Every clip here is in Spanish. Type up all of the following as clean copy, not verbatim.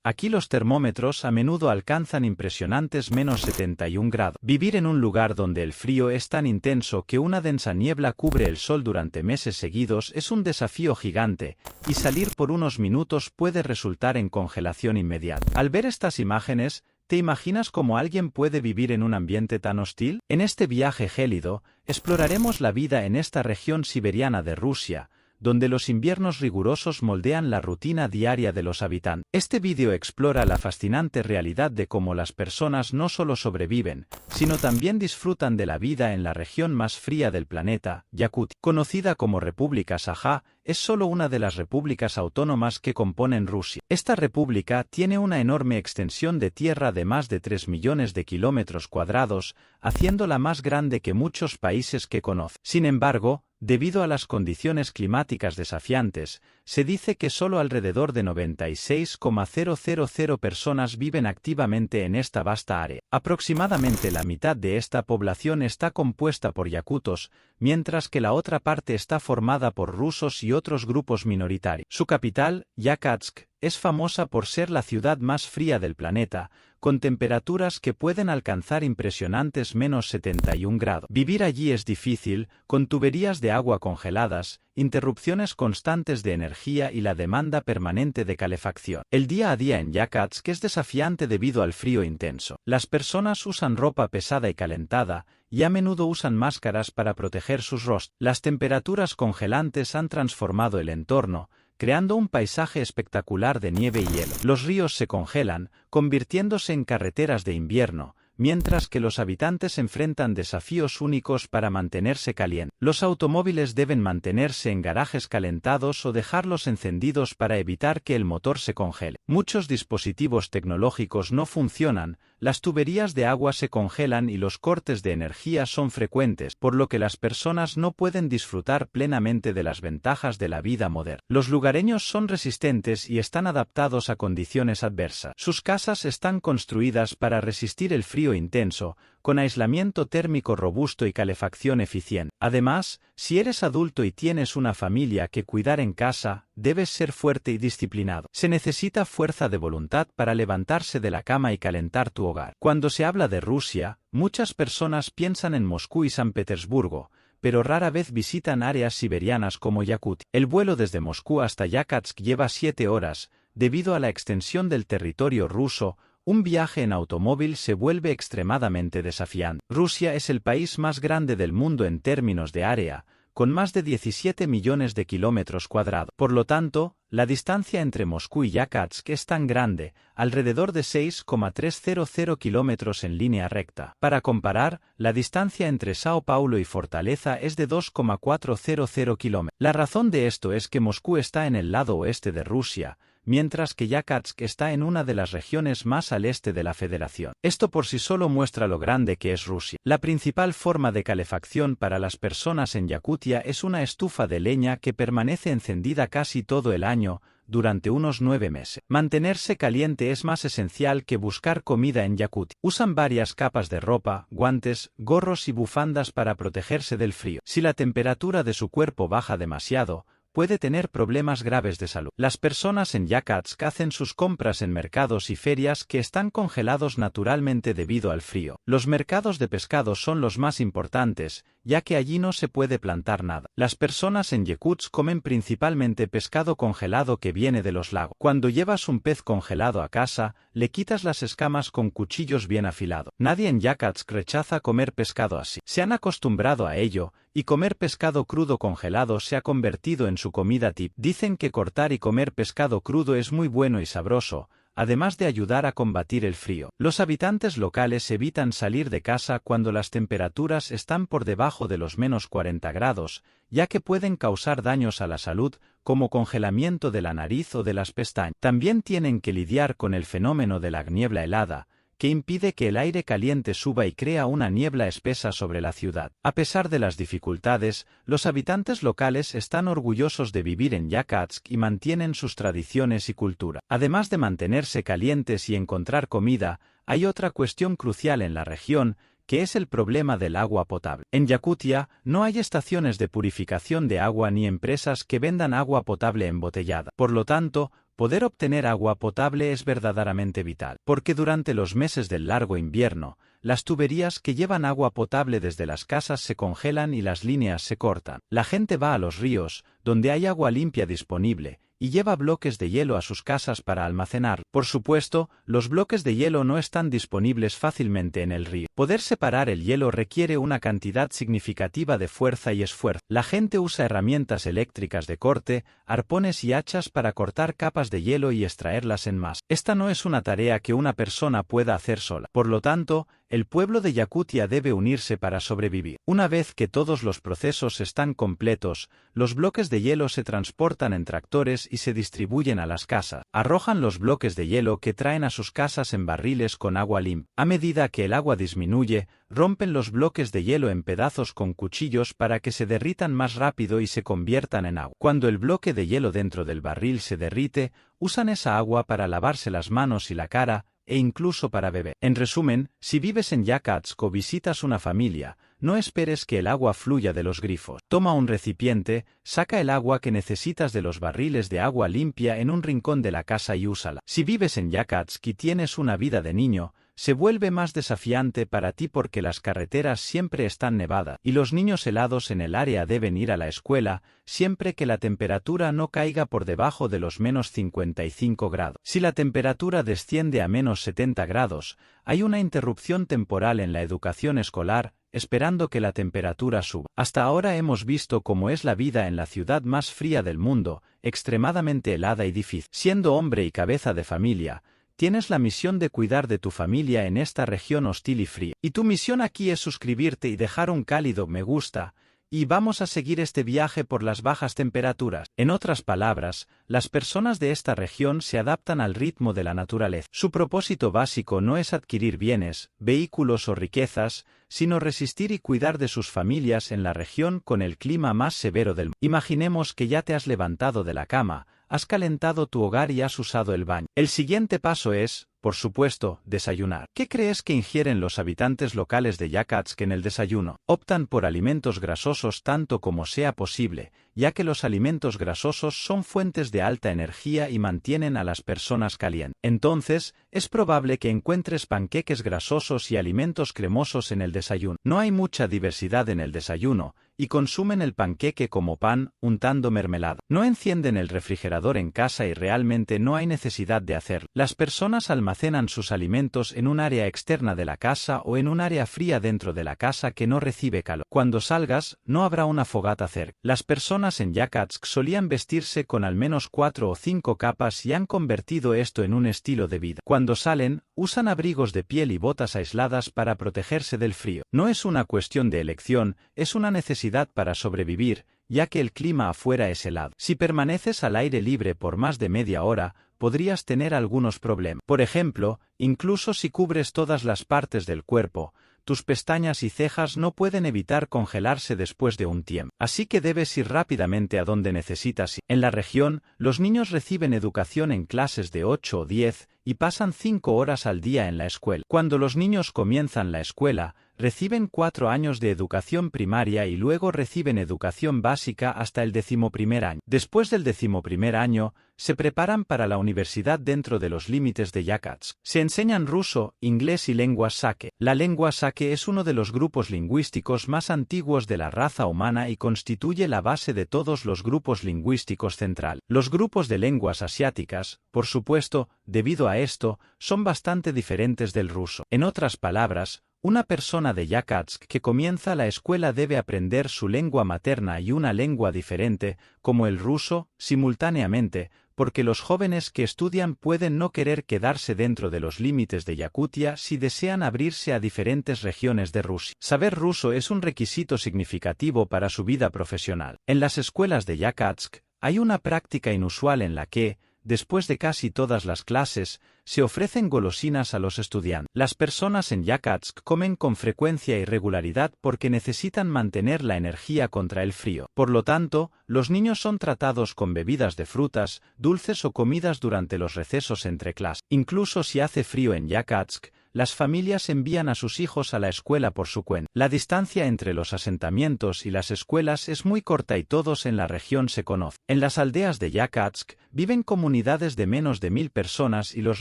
Aquí los termómetros a menudo alcanzan impresionantes -71 grados. Vivir en un lugar donde el frío es tan intenso que una densa niebla cubre el sol durante meses seguidos es un desafío gigante, y salir por unos minutos puede resultar en congelación inmediata. Al ver estas imágenes, ¿te imaginas cómo alguien puede vivir en un ambiente tan hostil? En este viaje gélido, exploraremos la vida en esta región siberiana de Rusia, donde los inviernos rigurosos moldean la rutina diaria de los habitantes. Este vídeo explora la fascinante realidad de cómo las personas no solo sobreviven, sino también disfrutan de la vida en la región más fría del planeta, Yakutia. Conocida como República Sajá, es solo una de las repúblicas autónomas que componen Rusia. Esta república tiene una enorme extensión de tierra de más de 3 millones de kilómetros cuadrados, haciéndola más grande que muchos países que conoce. Sin embargo, debido a las condiciones climáticas desafiantes, se dice que solo alrededor de 96,000 personas viven activamente en esta vasta área. Aproximadamente la mitad de esta población está compuesta por yakutos, mientras que la otra parte está formada por rusos y otros grupos minoritarios. Su capital, Yakutsk, es famosa por ser la ciudad más fría del planeta, con temperaturas que pueden alcanzar impresionantes -71 grados. Vivir allí es difícil, con tuberías de agua congeladas, interrupciones constantes de energía y la demanda permanente de calefacción. El día a día en Yakutsk es desafiante debido al frío intenso. Las personas usan ropa pesada y calentada, y a menudo usan máscaras para proteger sus rostros. Las temperaturas congelantes han transformado el entorno, creando un paisaje espectacular de nieve y hielo. Los ríos se congelan, convirtiéndose en carreteras de invierno, mientras que los habitantes enfrentan desafíos únicos para mantenerse calientes. Los automóviles deben mantenerse en garajes calentados o dejarlos encendidos para evitar que el motor se congele. Muchos dispositivos tecnológicos no funcionan, las tuberías de agua se congelan y los cortes de energía son frecuentes, por lo que las personas no pueden disfrutar plenamente de las ventajas de la vida moderna. Los lugareños son resistentes y están adaptados a condiciones adversas. Sus casas están construidas para resistir el frío intenso, con aislamiento térmico robusto y calefacción eficiente. Además, si eres adulto y tienes una familia que cuidar en casa, debes ser fuerte y disciplinado. Se necesita fuerza de voluntad para levantarse de la cama y calentar tu hogar. Cuando se habla de Rusia, muchas personas piensan en Moscú y San Petersburgo, pero rara vez visitan áreas siberianas como Yakutia. El vuelo desde Moscú hasta Yakutsk lleva 7 horas, debido a la extensión del territorio ruso. Un viaje en automóvil se vuelve extremadamente desafiante. Rusia es el país más grande del mundo en términos de área, con más de 17 millones de kilómetros cuadrados. Por lo tanto, la distancia entre Moscú y Yakutsk es tan grande, alrededor de 6,300 kilómetros en línea recta. Para comparar, la distancia entre Sao Paulo y Fortaleza es de 2,400 kilómetros. La razón de esto es que Moscú está en el lado oeste de Rusia, mientras que Yakutsk está en una de las regiones más al este de la Federación. Esto por sí solo muestra lo grande que es Rusia. La principal forma de calefacción para las personas en Yakutia es una estufa de leña que permanece encendida casi todo el año, durante unos 9 meses. Mantenerse caliente es más esencial que buscar comida en Yakutia. Usan varias capas de ropa, guantes, gorros y bufandas para protegerse del frío. Si la temperatura de su cuerpo baja demasiado, puede tener problemas graves de salud. Las personas en Yakutsk hacen sus compras en mercados y ferias que están congelados naturalmente debido al frío. Los mercados de pescado son los más importantes, ya que allí no se puede plantar nada. Las personas en Yakutsk comen principalmente pescado congelado que viene de los lagos. Cuando llevas un pez congelado a casa, le quitas las escamas con cuchillos bien afilados. Nadie en Yakutsk rechaza comer pescado así. Se han acostumbrado a ello, y comer pescado crudo congelado se ha convertido en su comida tip. Dicen que cortar y comer pescado crudo es muy bueno y sabroso, además de ayudar a combatir el frío. Los habitantes locales evitan salir de casa cuando las temperaturas están por debajo de los -40 grados, ya que pueden causar daños a la salud, como congelamiento de la nariz o de las pestañas. También tienen que lidiar con el fenómeno de la niebla helada, que impide que el aire caliente suba y crea una niebla espesa sobre la ciudad. A pesar de las dificultades, los habitantes locales están orgullosos de vivir en Yakutsk y mantienen sus tradiciones y cultura. Además de mantenerse calientes y encontrar comida, hay otra cuestión crucial en la región, que es el problema del agua potable. En Yakutia, no hay estaciones de purificación de agua ni empresas que vendan agua potable embotellada. Por lo tanto, poder obtener agua potable es verdaderamente vital, porque durante los meses del largo invierno, las tuberías que llevan agua potable desde las casas se congelan y las líneas se cortan. La gente va a los ríos, donde hay agua limpia disponible, y lleva bloques de hielo a sus casas para almacenar. Por supuesto, los bloques de hielo no están disponibles fácilmente en el río. Poder separar el hielo requiere una cantidad significativa de fuerza y esfuerzo. La gente usa herramientas eléctricas de corte, arpones y hachas para cortar capas de hielo y extraerlas en masa. Esta no es una tarea que una persona pueda hacer sola. Por lo tanto, el pueblo de Yakutia debe unirse para sobrevivir. Una vez que todos los procesos están completos, los bloques de hielo se transportan en tractores y se distribuyen a las casas. Arrojan los bloques de hielo que traen a sus casas en barriles con agua limpia. A medida que el agua disminuye, rompen los bloques de hielo en pedazos con cuchillos para que se derritan más rápido y se conviertan en agua. Cuando el bloque de hielo dentro del barril se derrite, usan esa agua para lavarse las manos y la cara, e incluso para beber. En resumen, si vives en Yakutsk o visitas una familia, no esperes que el agua fluya de los grifos. Toma un recipiente, saca el agua que necesitas de los barriles de agua limpia en un rincón de la casa y úsala. Si vives en Yakutsk y tienes una vida de niño, se vuelve más desafiante para ti porque las carreteras siempre están nevadas y los niños helados en el área deben ir a la escuela siempre que la temperatura no caiga por debajo de los menos 55 grados. Si la temperatura desciende a menos 70 grados, hay una interrupción temporal en la educación escolar, esperando que la temperatura suba. Hasta ahora hemos visto cómo es la vida en la ciudad más fría del mundo, extremadamente helada y difícil. Siendo hombre y cabeza de familia, tienes la misión de cuidar de tu familia en esta región hostil y fría. Y tu misión aquí es suscribirte y dejar un cálido me gusta, y vamos a seguir este viaje por las bajas temperaturas. En otras palabras, las personas de esta región se adaptan al ritmo de la naturaleza. Su propósito básico no es adquirir bienes, vehículos o riquezas, sino resistir y cuidar de sus familias en la región con el clima más severo del mundo. Imaginemos que ya te has levantado de la cama, has calentado tu hogar y has usado el baño. El siguiente paso es, por supuesto, desayunar. ¿Qué crees que ingieren los habitantes locales de Yakutsk en el desayuno? Optan por alimentos grasosos tanto como sea posible, ya que los alimentos grasosos son fuentes de alta energía y mantienen a las personas calientes. Entonces, es probable que encuentres panqueques grasosos y alimentos cremosos en el desayuno. No hay mucha diversidad en el desayuno, y consumen el panqueque como pan, untando mermelada. No encienden el refrigerador en casa y realmente no hay necesidad de hacerlo. Las personas almacenan sus alimentos en un área externa de la casa o en un área fría dentro de la casa que no recibe calor. Cuando salgas, no habrá una fogata cerca. Las personas en Yakutsk solían vestirse con al menos 4 o 5 capas y han convertido esto en un estilo de vida. Cuando salen, usan abrigos de piel y botas aisladas para protegerse del frío. No es una cuestión de elección, es una necesidad para sobrevivir, ya que el clima afuera es helado. Si permaneces al aire libre por más de media hora, podrías tener algunos problemas. Por ejemplo, incluso si cubres todas las partes del cuerpo, tus pestañas y cejas no pueden evitar congelarse después de un tiempo. Así que debes ir rápidamente a donde necesitas ir. En la región, los niños reciben educación en clases de 8 o 10 y pasan 5 horas al día en la escuela. Cuando los niños comienzan la escuela, reciben 4 años de educación primaria y luego reciben educación básica hasta el 11º año. Después del 11º año, se preparan para la universidad dentro de los límites de Yakutsk. Se enseñan ruso, inglés y lenguas sake. La lengua sake es uno de los grupos lingüísticos más antiguos de la raza humana y constituye la base de todos los grupos lingüísticos central. Los grupos de lenguas asiáticas, por supuesto, debido a esto, son bastante diferentes del ruso. En otras palabras, una persona de Yakutsk que comienza la escuela debe aprender su lengua materna y una lengua diferente, como el ruso, simultáneamente, porque los jóvenes que estudian pueden no querer quedarse dentro de los límites de Yakutia si desean abrirse a diferentes regiones de Rusia. Saber ruso es un requisito significativo para su vida profesional. En las escuelas de Yakutsk, hay una práctica inusual en la que, después de casi todas las clases, se ofrecen golosinas a los estudiantes. Las personas en Yakutsk comen con frecuencia y regularidad porque necesitan mantener la energía contra el frío. Por lo tanto, los niños son tratados con bebidas de frutas, dulces o comidas durante los recesos entre clases. Incluso si hace frío en Yakutsk, las familias envían a sus hijos a la escuela por su cuenta. La distancia entre los asentamientos y las escuelas es muy corta y todos en la región se conocen. En las aldeas de Yakutsk viven comunidades de menos de 1000 personas y los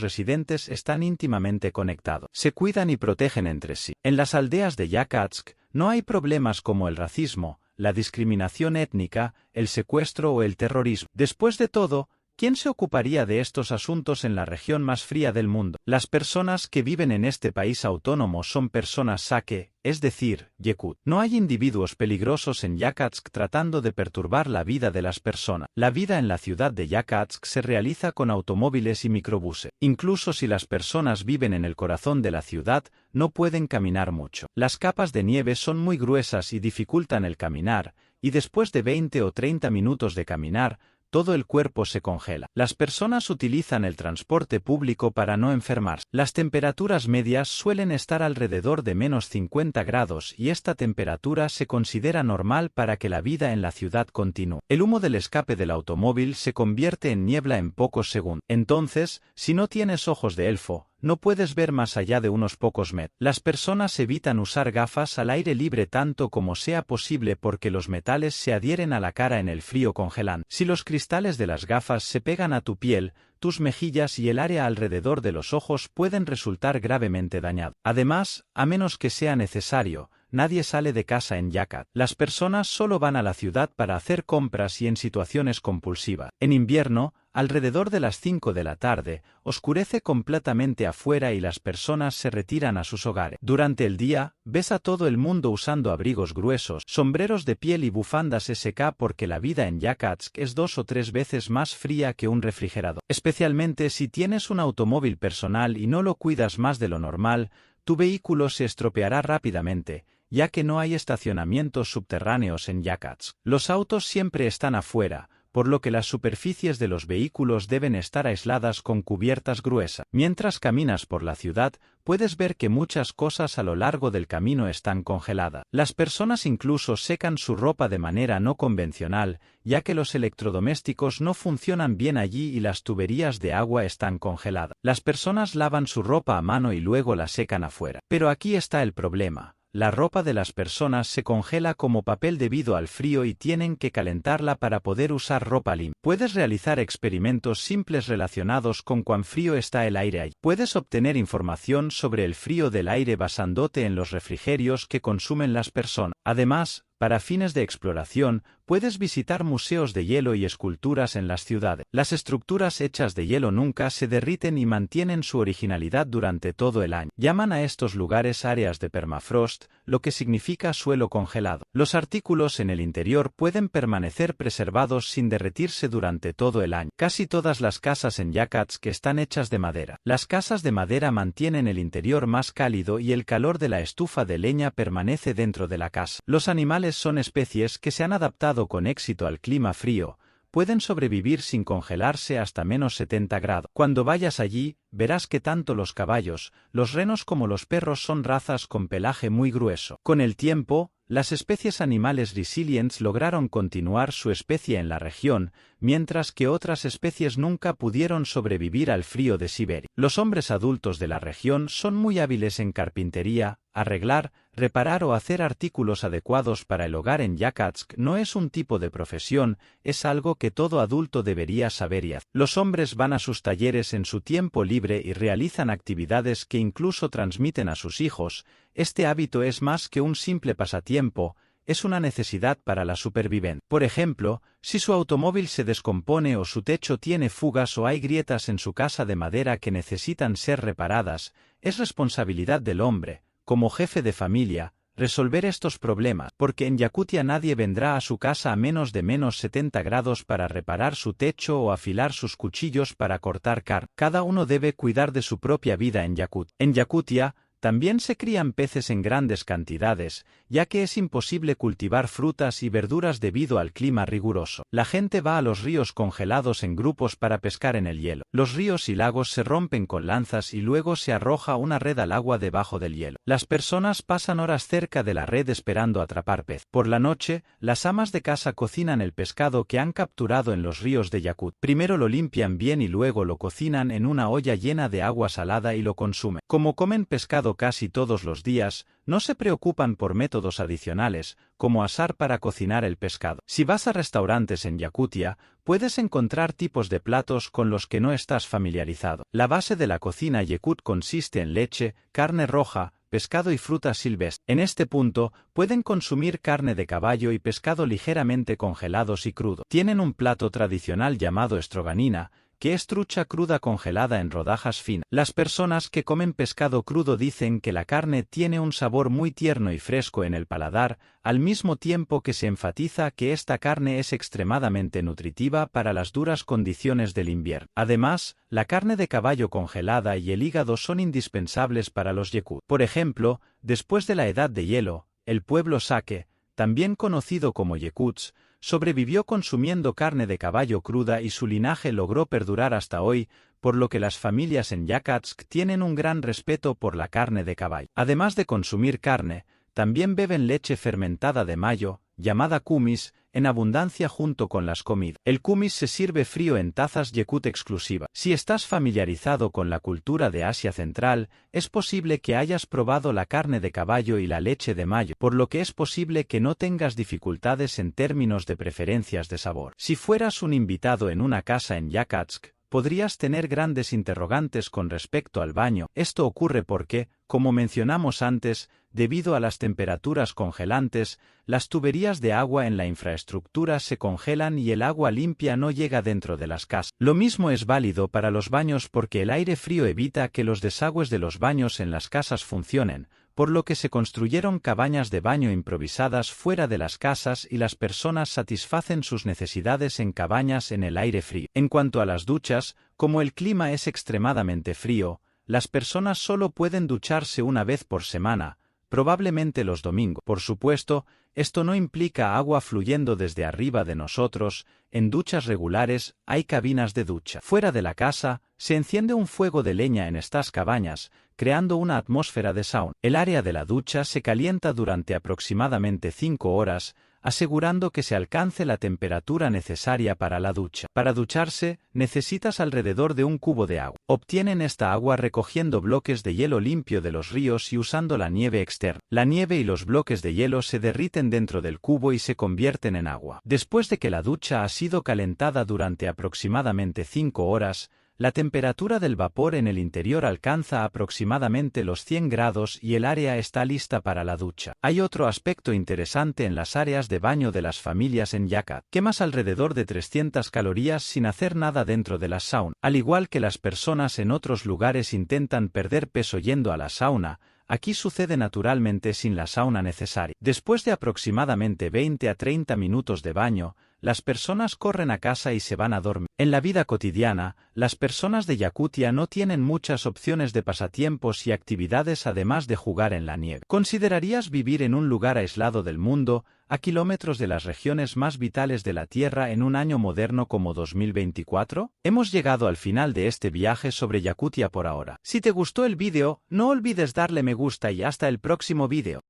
residentes están íntimamente conectados. Se cuidan y protegen entre sí. En las aldeas de Yakutsk no hay problemas como el racismo, la discriminación étnica, el secuestro o el terrorismo. Después de todo, ¿quién se ocuparía de estos asuntos en la región más fría del mundo? Las personas que viven en este país autónomo son personas sake, es decir, Yakut. No hay individuos peligrosos en Yakutsk tratando de perturbar la vida de las personas. La vida en la ciudad de Yakutsk se realiza con automóviles y microbuses. Incluso si las personas viven en el corazón de la ciudad, no pueden caminar mucho. Las capas de nieve son muy gruesas y dificultan el caminar, y después de 20 o 30 minutos de caminar, todo el cuerpo se congela. Las personas utilizan el transporte público para no enfermarse. Las temperaturas medias suelen estar alrededor de menos 50 grados y esta temperatura se considera normal para que la vida en la ciudad continúe. El humo del escape del automóvil se convierte en niebla en pocos segundos. Entonces, si no tienes ojos de elfo, no puedes ver más allá de unos pocos metros. Las personas evitan usar gafas al aire libre tanto como sea posible porque los metales se adhieren a la cara en el frío congelante. Si los cristales de las gafas se pegan a tu piel, tus mejillas y el área alrededor de los ojos pueden resultar gravemente dañados. Además, a menos que sea necesario, nadie sale de casa en Yakutsk. Las personas solo van a la ciudad para hacer compras y en situaciones compulsivas. En invierno, alrededor de las 5 de la tarde, oscurece completamente afuera y las personas se retiran a sus hogares. Durante el día, ves a todo el mundo usando abrigos gruesos, sombreros de piel y bufandas SK porque la vida en Yakutsk es 2 o 3 veces más fría que un refrigerador. Especialmente si tienes un automóvil personal y no lo cuidas más de lo normal, tu vehículo se estropeará rápidamente, ya que no hay estacionamientos subterráneos en Yakutsk. Los autos siempre están afuera, por lo que las superficies de los vehículos deben estar aisladas con cubiertas gruesas. Mientras caminas por la ciudad, puedes ver que muchas cosas a lo largo del camino están congeladas. Las personas incluso secan su ropa de manera no convencional, ya que los electrodomésticos no funcionan bien allí y las tuberías de agua están congeladas. Las personas lavan su ropa a mano y luego la secan afuera. Pero aquí está el problema. La ropa de las personas se congela como papel debido al frío y tienen que calentarla para poder usar ropa limpia. Puedes realizar experimentos simples relacionados con cuán frío está el aire allí. Puedes obtener información sobre el frío del aire basándote en los refrigerios que consumen las personas. Además, para fines de exploración, puedes visitar museos de hielo y esculturas en las ciudades. Las estructuras hechas de hielo nunca se derriten y mantienen su originalidad durante todo el año. Llaman a estos lugares áreas de permafrost, lo que significa suelo congelado. Los artículos en el interior pueden permanecer preservados sin derretirse durante todo el año. Casi todas las casas en Yakutsk están hechas de madera. Las casas de madera mantienen el interior más cálido y el calor de la estufa de leña permanece dentro de la casa. Los animales son especies que se han adaptado con éxito al clima frío, pueden sobrevivir sin congelarse hasta menos 70 grados. Cuando vayas allí, verás que tanto los caballos, los renos como los perros son razas con pelaje muy grueso. Con el tiempo, las especies animales resilientes lograron continuar su especie en la región, mientras que otras especies nunca pudieron sobrevivir al frío de Siberia. Los hombres adultos de la región son muy hábiles en carpintería, arreglar, reparar o hacer artículos adecuados para el hogar en Yakutsk no es un tipo de profesión, es algo que todo adulto debería saber y hacer. Los hombres van a sus talleres en su tiempo libre y realizan actividades que incluso transmiten a sus hijos. Este hábito es más que un simple pasatiempo, es una necesidad para la supervivencia. Por ejemplo, si su automóvil se descompone o su techo tiene fugas o hay grietas en su casa de madera que necesitan ser reparadas, es responsabilidad del hombre, como jefe de familia, resolver estos problemas, porque en Yakutia nadie vendrá a su casa a menos de menos 70 grados para reparar su techo o afilar sus cuchillos para cortar carne. Cada uno debe cuidar de su propia vida en Yakutia. En Yakutia, También se crían peces en grandes cantidades, ya que es imposible cultivar frutas y verduras debido al clima riguroso. La gente va a los ríos congelados en grupos para pescar en el hielo. Los ríos y lagos se rompen con lanzas y luego se arroja una red al agua debajo del hielo. Las personas pasan horas cerca de la red esperando atrapar pez. Por la noche, las amas de casa cocinan el pescado que han capturado en los ríos de Yakut. Primero lo limpian bien y luego lo cocinan en una olla llena de agua salada y lo consumen. Como comen pescado casi todos los días, no se preocupan por métodos adicionales, como asar para cocinar el pescado. Si vas a restaurantes en Yakutia, puedes encontrar tipos de platos con los que no estás familiarizado. La base de la cocina Yakut consiste en leche, carne roja, pescado y frutas silvestres. En este punto, pueden consumir carne de caballo y pescado ligeramente congelados y crudo. Tienen un plato tradicional llamado estroganina, que es trucha cruda congelada en rodajas finas. Las personas que comen pescado crudo dicen que la carne tiene un sabor muy tierno y fresco en el paladar, al mismo tiempo que se enfatiza que esta carne es extremadamente nutritiva para las duras condiciones del invierno. Además, la carne de caballo congelada y el hígado son indispensables para los Yakut. Por ejemplo, después de la edad de hielo, el pueblo Sake, también conocido como Yakuts, sobrevivió consumiendo carne de caballo cruda y su linaje logró perdurar hasta hoy, por lo que las familias en Yakutsk tienen un gran respeto por la carne de caballo. Además de consumir carne, también beben leche fermentada de mayo, llamada kumis, en abundancia junto con las comidas. El kumis se sirve frío en tazas Yakut exclusivas. Si estás familiarizado con la cultura de Asia Central, es posible que hayas probado la carne de caballo y la leche de mayo, por lo que es posible que no tengas dificultades en términos de preferencias de sabor. Si fueras un invitado en una casa en Yakutsk, podrías tener grandes interrogantes con respecto al baño. Esto ocurre porque, como mencionamos antes, debido a las temperaturas congelantes, las tuberías de agua en la infraestructura se congelan y el agua limpia no llega dentro de las casas. Lo mismo es válido para los baños porque el aire frío evita que los desagües de los baños en las casas funcionen, por lo que se construyeron cabañas de baño improvisadas fuera de las casas y las personas satisfacen sus necesidades en cabañas en el aire frío. En cuanto a las duchas, como el clima es extremadamente frío, las personas solo pueden ducharse una vez por semana, probablemente los domingos. Por supuesto, esto no implica agua fluyendo desde arriba de nosotros. En duchas regulares hay cabinas de ducha. Fuera de la casa, se enciende un fuego de leña en estas cabañas, creando una atmósfera de sauna. El área de la ducha se calienta durante aproximadamente 5 horas, asegurando que se alcance la temperatura necesaria para la ducha. Para ducharse, necesitas alrededor de un cubo de agua. Obtienen esta agua recogiendo bloques de hielo limpio de los ríos y usando la nieve externa. La nieve y los bloques de hielo se derriten dentro del cubo y se convierten en agua. Después de que la ducha ha sido calentada durante aproximadamente 5 horas, la temperatura del vapor en el interior alcanza aproximadamente los 100 grados y el área está lista para la ducha. Hay otro aspecto interesante en las áreas de baño de las familias en Yakut. Quemas alrededor de 300 calorías sin hacer nada dentro de la sauna. Al igual que las personas en otros lugares intentan perder peso yendo a la sauna, aquí sucede naturalmente sin la sauna necesaria. Después de aproximadamente 20 a 30 minutos de baño, las personas corren a casa y se van a dormir. En la vida cotidiana, las personas de Yakutia no tienen muchas opciones de pasatiempos y actividades además de jugar en la nieve. ¿Considerarías vivir en un lugar aislado del mundo, a kilómetros de las regiones más vitales de la Tierra en un año moderno como 2024? Hemos llegado al final de este viaje sobre Yakutia por ahora. Si te gustó el vídeo, no olvides darle me gusta y hasta el próximo vídeo.